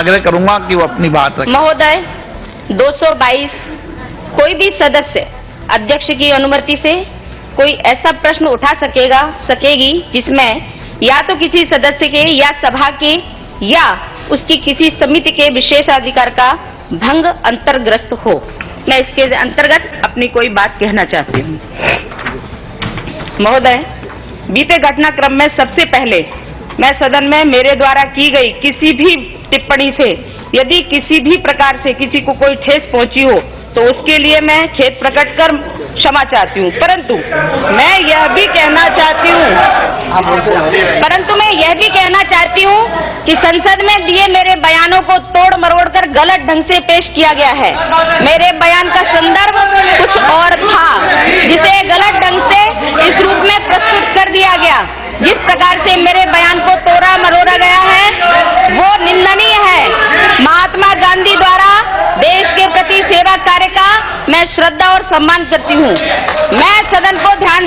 आग्रह करूंगा कि वो अपनी बात रखें। महोदय, 222 कोई भी सदस्य अध्यक्ष की अनुमति से कोई ऐसा प्रश्न उठा सकेगी जिसमें या तो किसी सदस्य के या सभा के या उसकी किसी समिति के विशेषाधिकार का भंग अंतर्ग्रस्त हो। मैं इसके अंतर्गत अपनी कोई बात कहना चाहती हूँ। महोदय, बीते घटनाक्रम में सबसे पहले मैं सदन में मेरे द्वारा की गई किसी भी टिप्पणी से यदि किसी भी प्रकार से किसी को कोई ठेस पहुंची हो तो उसके लिए मैं खेद प्रकट कर क्षमा चाहती हूँ। परंतु मैं यह भी कहना चाहती हूँ कि संसद में दिए मेरे बयानों को तोड़ मरोड़ कर गलत ढंग से पेश किया गया है। मेरे बयान का संदर्भ कुछ और था जिसे गलत ढंग से इस रूप में प्रस्तुत कर दिया गया। जिस प्रकार से मेरे बयान को तोड़ा मरोड़ा गया है वो निंदनीय है। महात्मा गांधी द्वारा देश के प्रति सेवा कार्य का मैं श्रद्धा और सम्मान करती हूँ। मैं सदन को ध्यान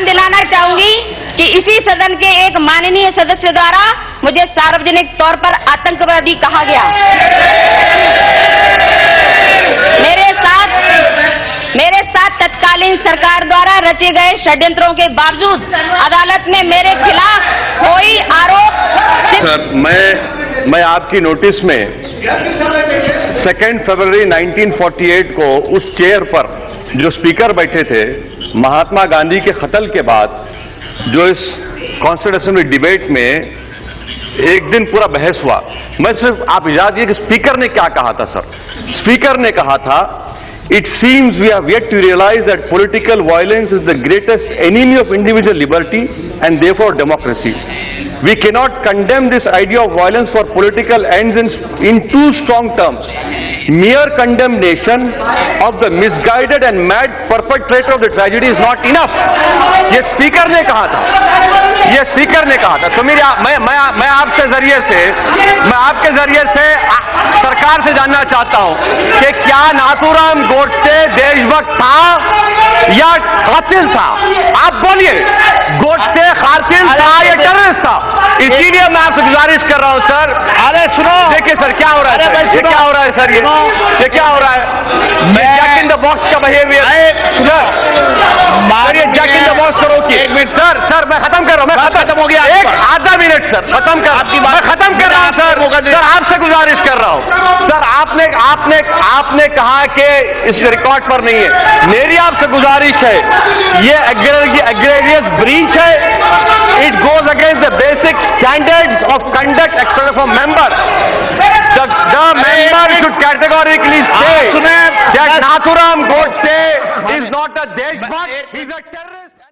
दिलाना चाहूंगी कि इसी सदन के एक माननीय सदस्य द्वारा मुझे सार्वजनिक तौर पर आतंकवादी कहा गया। मेरे साथ तत्कालीन सरकार द्वारा रचे गए षड्यंत्रों के बावजूद अदालत ने मेरे खिलाफ कोई आरोप सर, मैं आपकी नोटिस में 2 फरवरी 1948 को उस चेयर पर जो स्पीकर बैठे थे, महात्मा गांधी के कत्ल के बाद जो इस कॉन्स्टिट्यूशन असेंबली डिबेट में एक दिन पूरा बहस हुआ, मैं सिर्फ आप इजाजत दीजिए कि स्पीकर ने क्या कहा था। सर, स्पीकर ने कहा था, It seems we have yet to realize that political violence is the greatest enemy of individual liberty and therefore democracy. We cannot condemn this idea of violence for political ends in too strong terms. Mere condemnation of the misguided and mad perpetrator of the tragedy is not enough. ये speaker ने कहा था। तो मैं आपके जरिए से सरकार से जानना चाहता हूं कि क्या नाथूराम गोडसे देशभक्त था या कातिल था? आप बोलिए, गोडसे कातिल था या टेररिस्ट था? इसीलिए मैं आपसे गुजारिश कर रहा हूं सर। अरे सुनो, देखिए सर क्या हो रहा है, ये क्या हो रहा है सर, ये क्या हो रहा है? मैं जैक इन द बॉक्स का बिहेवियर सर, ये जैक इन द बॉक्स करो कि 1 मिनट सर मैं खत्म कर रहा हूं, खत्म हो गया, एक आधा मिनट सर, खत्म कर आपकी बात, मैं खत्म कर रहा हूं सर आपसे गुजारिश कर रहा हूं सर। आपने कहा कि इस रिकॉर्ड पर नहीं है। मेरी आपसे गुजारिश है, ये एग्रेरियस ब्रीच है। It goes against the basic standards of conduct expected from member. The member should categorically say that Nathuram Godse is not a Deshbhakt, he is a terrorist.